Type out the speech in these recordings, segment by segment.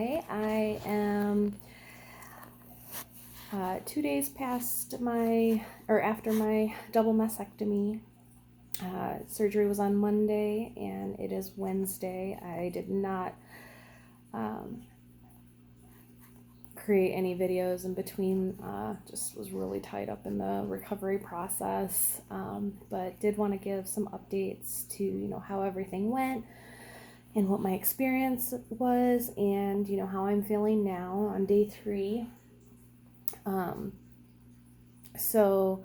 Hi, I am 2 days after my double mastectomy. Surgery was on Monday and it is Wednesday. I did not create any videos in between, just was really tied up in the recovery process, but did want to give some updates to, how everything went and what my experience was and, how I'm feeling now on day 3. So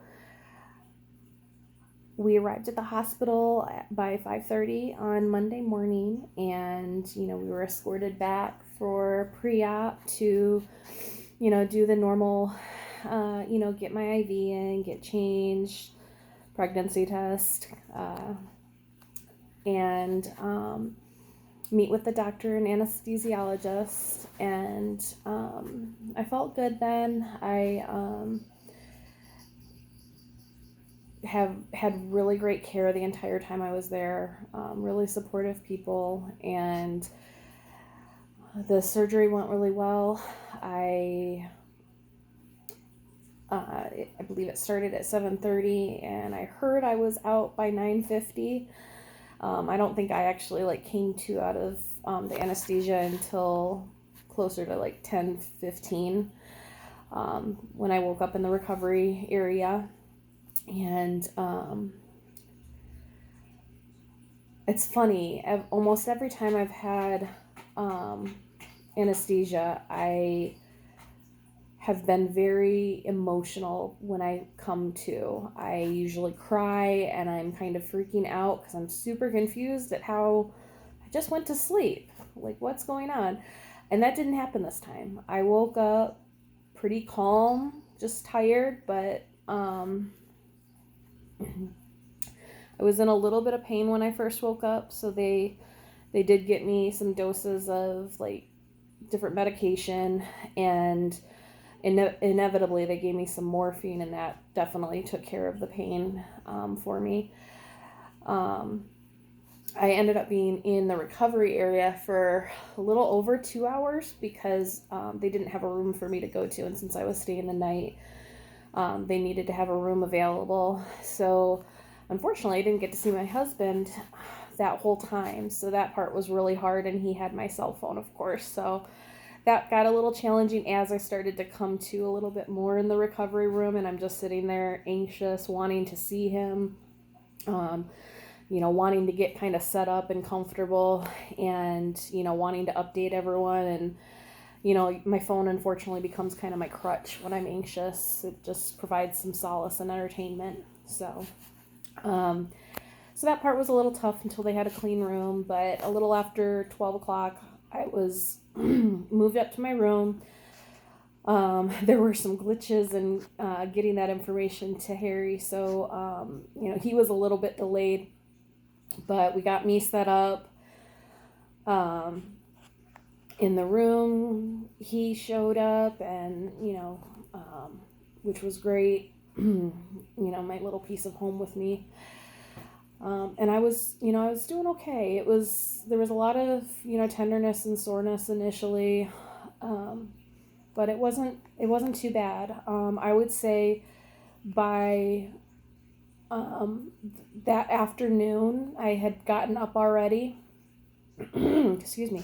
we arrived at the hospital by 5:30 on Monday morning, and, we were escorted back for pre-op to, do the normal, get my IV in, get changed, pregnancy test, and meet with the doctor and anesthesiologist. And I felt good then. I have had really great care the entire time I was there, really supportive people, and the surgery went really well. I believe it started at 7:30, and I heard I was out by 9:50. I don't think I actually came to out of the anesthesia until closer to 10:15, when I woke up in the recovery area. And it's funny, almost every time I've had anesthesia, I have been very emotional when I come to. I usually cry and I'm kind of freaking out because I'm super confused at how I just went to sleep. What's going on? And that didn't happen this time. I woke up pretty calm, just tired, but I was in a little bit of pain when I first woke up, so they did get me some doses of different medication, and inevitably they gave me some morphine, and that definitely took care of the pain for me. I ended up being in the recovery area for a little over 2 hours because they didn't have a room for me to go to, and since I was staying the night, they needed to have a room available. So unfortunately, I didn't get to see my husband that whole time, so that part was really hard, and he had my cell phone, of course, so that got a little challenging as I started to come to a little bit more in the recovery room, and I'm just sitting there anxious, wanting to see him, wanting to get kind of set up and comfortable, and, wanting to update everyone. And my phone unfortunately becomes kind of my crutch when I'm anxious. It just provides some solace and entertainment. So that part was a little tough until they had a clean room, but a little after 12 o'clock, I was moved up to my room. There were some glitches in getting that information to Harry, so, he was a little bit delayed, but we got me set up. In the room, he showed up, and, which was great, my little piece of home with me. And I was doing okay. There was a lot of, tenderness and soreness initially, but it wasn't too bad. I would say by that afternoon, I had gotten up already, excuse me,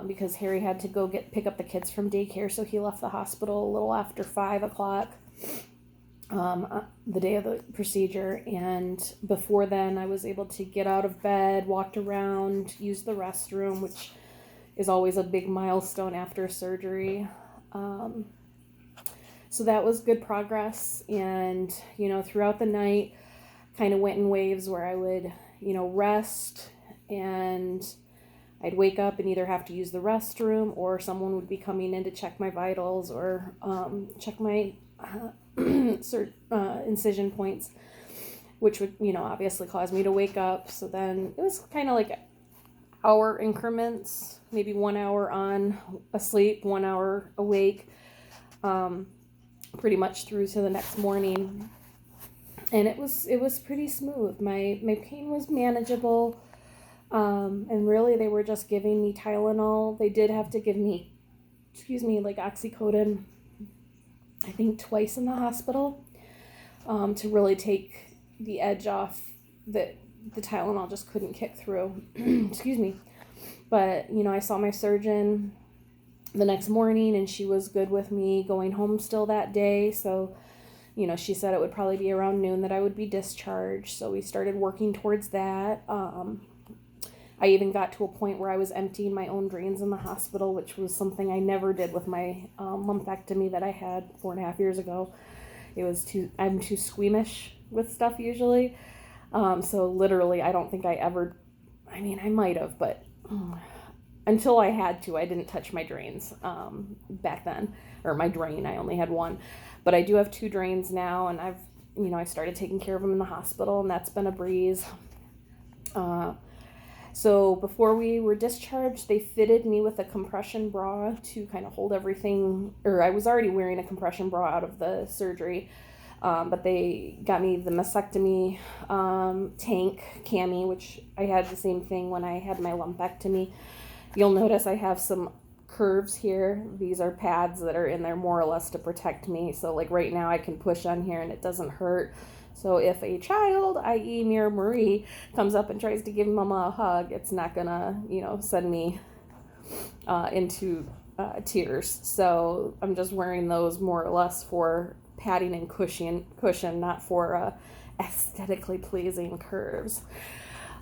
because Harry had to go pick up the kids from daycare, so he left the hospital a little after 5 o'clock. The day of the procedure, and before then I was able to get out of bed, walked around, used the restroom, which is always a big milestone after surgery. So that was good progress, and throughout the night kind of went in waves where I would rest, and I'd wake up and either have to use the restroom, or someone would be coming in to check my vitals or check my incision points, which would obviously cause me to wake up. So then it was kind of hour increments, maybe 1 hour on asleep, 1 hour awake, pretty much through to the next morning. And it was pretty smooth. My pain was manageable. And really they were just giving me Tylenol. They did have to give me, like oxycodone, I think twice in the hospital, to really take the edge off that the Tylenol just couldn't kick through. Excuse me. But, I saw my surgeon the next morning and she was good with me going home still that day. So, she said it would probably be around noon that I would be discharged. So we started working towards that. I even got to a point where I was emptying my own drains in the hospital, which was something I never did with my lumpectomy that I had 4.5 years ago. I'm too squeamish with stuff usually. So literally, I don't think I might have, but until I had to, I didn't touch my drains back then, or my drain. I only had one, but I do have 2 drains now, and I started taking care of them in the hospital, and that's been a breeze. So before we were discharged, they fitted me with a compression bra to kind of hold everything, or I was already wearing a compression bra out of the surgery, but they got me the mastectomy tank cami, which I had the same thing when I had my lumpectomy. You'll notice I have some curves here. These are pads that are in there more or less to protect me. So like right now I can push on here and it doesn't hurt. So if a child, i.e. Mira Marie, comes up and tries to give mama a hug, it's not gonna, send me into tears. So I'm just wearing those more or less for padding and cushion, not for aesthetically pleasing curves.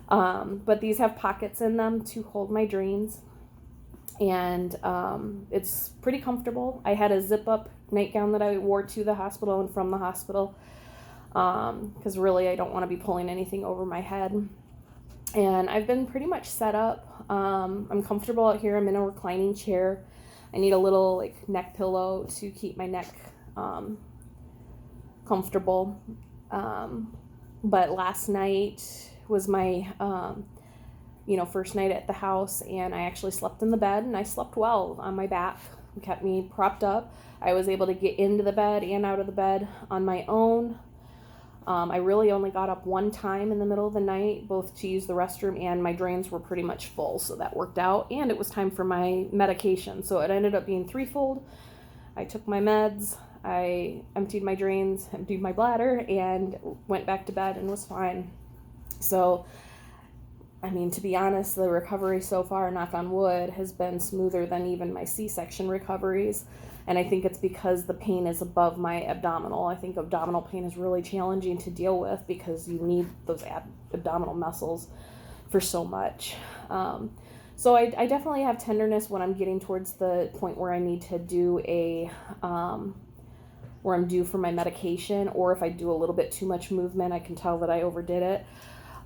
But these have pockets in them to hold my drains, and it's pretty comfortable. I had a zip-up nightgown that I wore to the hospital and from the hospital, because really I don't want to be pulling anything over my head. And I've been pretty much set up. I'm comfortable out here. I'm in a reclining chair. I need a little neck pillow to keep my neck comfortable. But last night was my first night at the house, and I actually slept in the bed, and I slept well on my back. It kept me propped up. I was able to get into the bed and out of the bed on my own. I really only got up one time in the middle of the night, both to use the restroom, and my drains were pretty much full, so that worked out. And it was time for my medication, so it ended up being threefold. I took my meds, I emptied my drains, emptied my bladder, and went back to bed and was fine. So, to be honest, the recovery so far, knock on wood, has been smoother than even my C-section recoveries. And I think it's because the pain is above my abdominal. I think abdominal pain is really challenging to deal with because you need those abdominal muscles for so much. So I definitely have tenderness when I'm getting towards the point where I need to do where I'm due for my medication, or if I do a little bit too much movement, I can tell that I overdid it.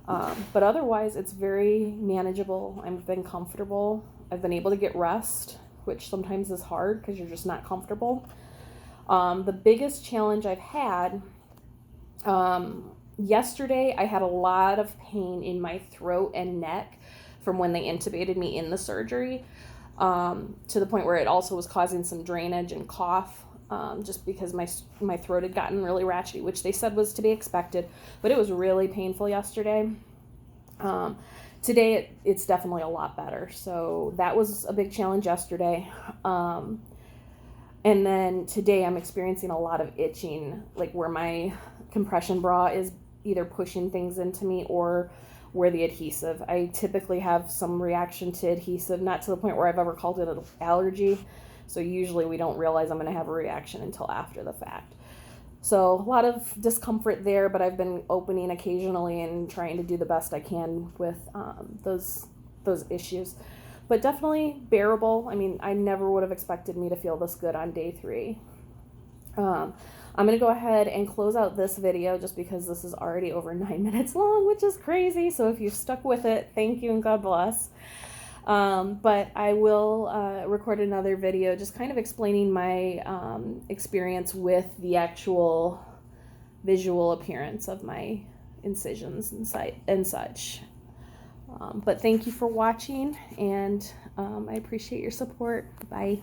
But otherwise, it's very manageable. I've been comfortable. I've been able to get rest, which sometimes is hard because you're just not comfortable. The biggest challenge I've had, yesterday I had a lot of pain in my throat and neck from when they intubated me in the surgery, to the point where it also was causing some drainage and cough, just because my throat had gotten really ratchety, which they said was to be expected, but it was really painful yesterday. Today it's definitely a lot better. So that was a big challenge yesterday. And then today I'm experiencing a lot of itching, like where my compression bra is either pushing things into me or where the adhesive. I typically have some reaction to adhesive, not to the point where I've ever called it an allergy. So usually we don't realize I'm going to have a reaction until after the fact. So a lot of discomfort there, but I've been opening occasionally and trying to do the best I can with those issues. But definitely bearable. I never would have expected me to feel this good on day 3. I'm going to go ahead and close out this video just because this is already over 9 minutes long, which is crazy. So if you've stuck with it, thank you and God bless. But I will record another video just kind of explaining my experience with the actual visual appearance of my incisions and such. But thank you for watching, and I appreciate your support. Bye.